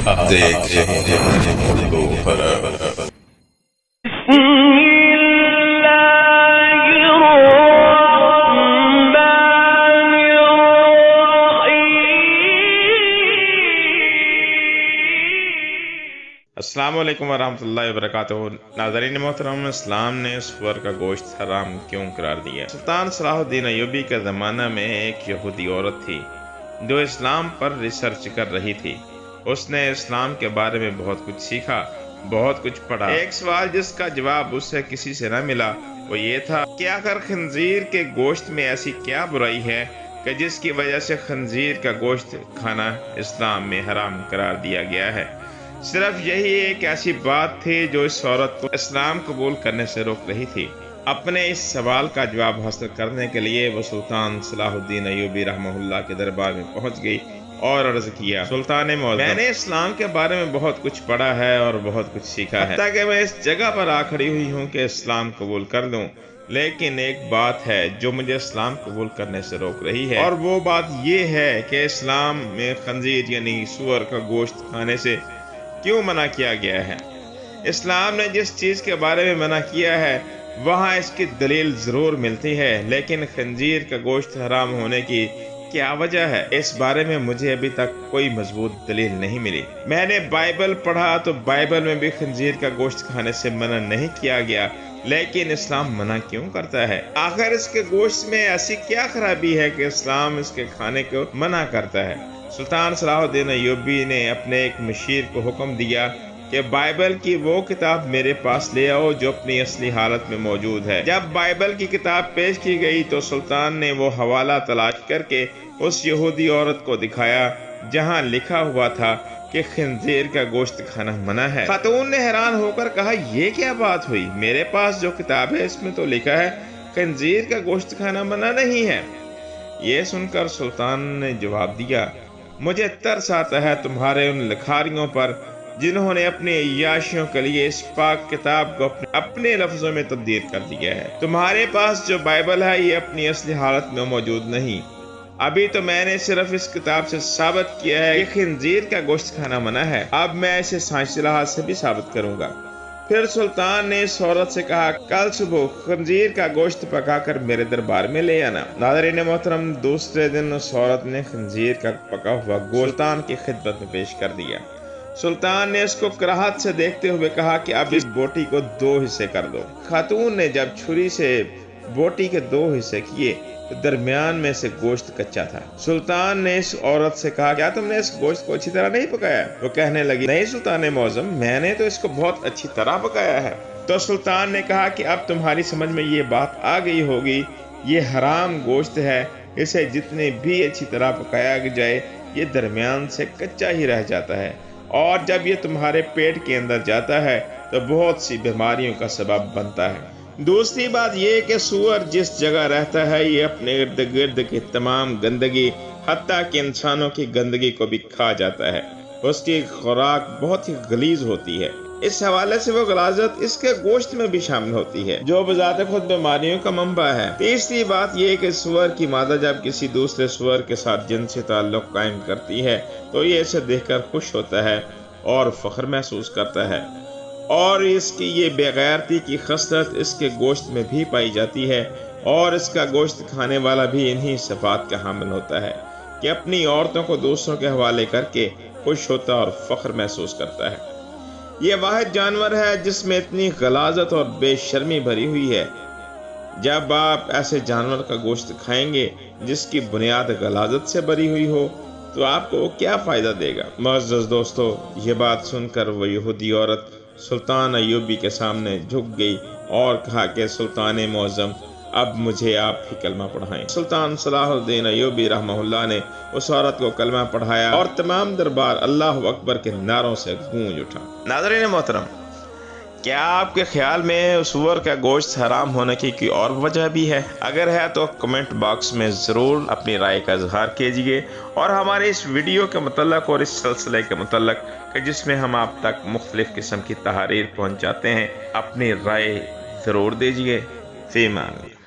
آپ دیکھ رہے ہیں اردو خبر۔ السلام علیکم ورحمۃ اللہ وبرکاتہ۔ ناظرین محترم، اسلام نے سور کا گوشت حرام کیوں قرار دیا؟ سلطان صلاح الدین ایوبی کے زمانہ میں ایک یہودی عورت تھی جو اسلام پر ریسرچ کر رہی تھی۔ اس نے اسلام کے بارے میں بہت کچھ سیکھا، بہت کچھ پڑھا۔ ایک سوال جس کا جواب اسے کسی سے نہ ملا وہ یہ تھا کہ آخر خنزیر کے گوشت میں ایسی کیا برائی ہے کہ جس کی وجہ سے خنزیر کا گوشت کھانا اسلام میں حرام قرار دیا گیا ہے۔ صرف یہی ایک ایسی بات تھی جو اس عورت کو اسلام قبول کرنے سے روک رہی تھی۔ اپنے اس سوال کا جواب حاصل کرنے کے لیے وہ سلطان صلاح الدین ایوبی رحمہ اللہ کے دربار میں پہنچ گئی اور عرض کیا، سلطان معظم، میں نے اسلام کے بارے میں بہت کچھ پڑھا ہے اور بہت کچھ سیکھا ہے، حتیٰ کہ میں اس جگہ پر آ کھڑی ہوئی ہوں کہ اسلام قبول کر لوں، لیکن ایک بات ہے جو مجھے اسلام قبول کرنے سے روک رہی ہے، اور وہ بات یہ ہے کہ اسلام میں خنزیر یعنی سور کا گوشت کھانے سے کیوں منع کیا گیا ہے؟ اسلام نے جس چیز کے بارے میں منع کیا ہے وہاں اس کی دلیل ضرور ملتی ہے، لیکن خنزیر کا گوشت حرام ہونے کی کیا وجہ ہے؟ اس بارے میں مجھے ابھی تک کوئی مضبوط دلیل نہیں ملی۔ میں نے بائبل پڑھا تو بائبل میں بھی خنزیر کا گوشت کھانے سے منع نہیں کیا گیا، لیکن اسلام منع کیوں کرتا ہے؟ آخر اس کے گوشت میں ایسی کیا خرابی ہے کہ اسلام اس کے کھانے کو منع کرتا ہے؟ سلطان صلاح الدین ایوبی نے اپنے ایک مشیر کو حکم دیا کہ بائبل کی وہ کتاب میرے پاس لے آؤ جو اپنی اصلی حالت میں موجود ہے۔ جب بائبل کی کتاب پیش کی گئی تو سلطان نے وہ حوالہ تلاش کر کے اس یہودی عورت کو دکھایا جہاں لکھا ہوا تھا کہ خنزیر کا گوشت کھانا منع ہے۔ خاتون نے حیران ہو کر کہا، یہ کیا بات ہوئی؟ میرے پاس جو کتاب ہے اس میں تو لکھا ہے خنزیر کا گوشت کھانا منع نہیں ہے۔ یہ سن کر سلطان نے جواب دیا، مجھے ترس آتا ہے تمہارے ان لکھاریوں پر جنہوں نے اپنی عیاشیوں کے لیے اس پاک کتاب کو اپنے لفظوں میں تبدیل کر دیا ہے۔ تمہارے پاس جو بائبل ہے یہ اپنی اصلی حالت میں موجود نہیں۔ ابھی تو میں نے صرف اس کتاب سے ثابت کیا ہے کہ خنزیر کا گوشت کھانا منع ہے، اب میں اسے سائنسی لحاظ سے بھی ثابت کروں گا۔ پھر سلطان نے اس عورت سے کہا، کل صبح خنزیر کا گوشت پکا کر میرے دربار میں لے آنا۔ ناظرین محترم، دوسرے دن اس عورت نے خنزیر کا پکا ہوا گوشت سلطان کی خدمت میں پیش کر دیا۔ سلطان نے اس کو کراہت سے دیکھتے ہوئے کہا کہ اب اس بوٹی کو 2 حصے کر دو۔ خاتون نے جب چھری سے بوٹی کے 2 حصے کیے تو درمیان میں سے گوشت کچا تھا۔ سلطان نے اس عورت سے کہا، کیا تم نے اس گوشت کو اچھی طرح نہیں پکایا؟ وہ کہنے لگی، نہیں سلطان معظم، میں نے تو اس کو بہت اچھی طرح پکایا ہے۔ تو سلطان نے کہا کہ اب تمہاری سمجھ میں یہ بات آ گئی ہوگی، یہ حرام گوشت ہے، اسے جتنے بھی اچھی طرح پکایا جائے یہ درمیان سے کچا ہی رہ جاتا ہے، اور جب یہ تمہارے پیٹ کے اندر جاتا ہے تو بہت سی بیماریوں کا سبب بنتا ہے۔ دوسری بات یہ کہ سور جس جگہ رہتا ہے یہ اپنے ارد گرد کی تمام گندگی حتیٰ کہ انسانوں کی گندگی کو بھی کھا جاتا ہے۔ اس کی خوراک بہت ہی غلیظ ہوتی ہے، اس حوالے سے وہ غلاظت اس کے گوشت میں بھی شامل ہوتی ہے جو بذات خود بیماریوں کا منبع ہے۔ تیسری بات یہ کہ سور کی مادہ جب کسی دوسرے سور کے ساتھ جنسی تعلق قائم کرتی ہے تو یہ اسے دیکھ کر خوش ہوتا ہے اور فخر محسوس کرتا ہے، اور اس کی یہ بے غیرتی کی خصلت اس کے گوشت میں بھی پائی جاتی ہے، اور اس کا گوشت کھانے والا بھی انہی صفات کا حامل ہوتا ہے کہ اپنی عورتوں کو دوسروں کے حوالے کر کے خوش ہوتا اور فخر محسوس کرتا ہے۔ یہ واحد جانور ہے جس میں اتنی غلاظت اور بے شرمی بھری ہوئی ہے۔ جب آپ ایسے جانور کا گوشت کھائیں گے جس کی بنیاد غلاظت سے بھری ہوئی ہو تو آپ کو کیا فائدہ دے گا؟ معزز دوستو، یہ بات سن کر وہ یہودی عورت سلطان ایوبی کے سامنے جھک گئی اور کہا کہ سلطان معظم، اب مجھے آپ ہی کلمہ پڑھائیں۔ سلطان صلاح الدین ایوبی رحمہ اللہ نے اس عورت کو کلمہ پڑھایا اور تمام دربار اللہ اکبر کے نعروں سے گونج اٹھا۔ ناظرین محترم، کیا آپ کے خیال میں سور کا گوشت حرام ہونے کی کوئی اور وجہ بھی ہے؟ اگر ہے تو کمنٹ باکس میں ضرور اپنی رائے کا اظہار کیجیے، اور ہمارے اس ویڈیو کے متعلق اور اس سلسلے کے متعلق کہ جس میں ہم آپ تک مختلف قسم کی تحریر پہنچاتے ہیں، اپنی رائے ضرور دیجیے۔ فی امان اللہ۔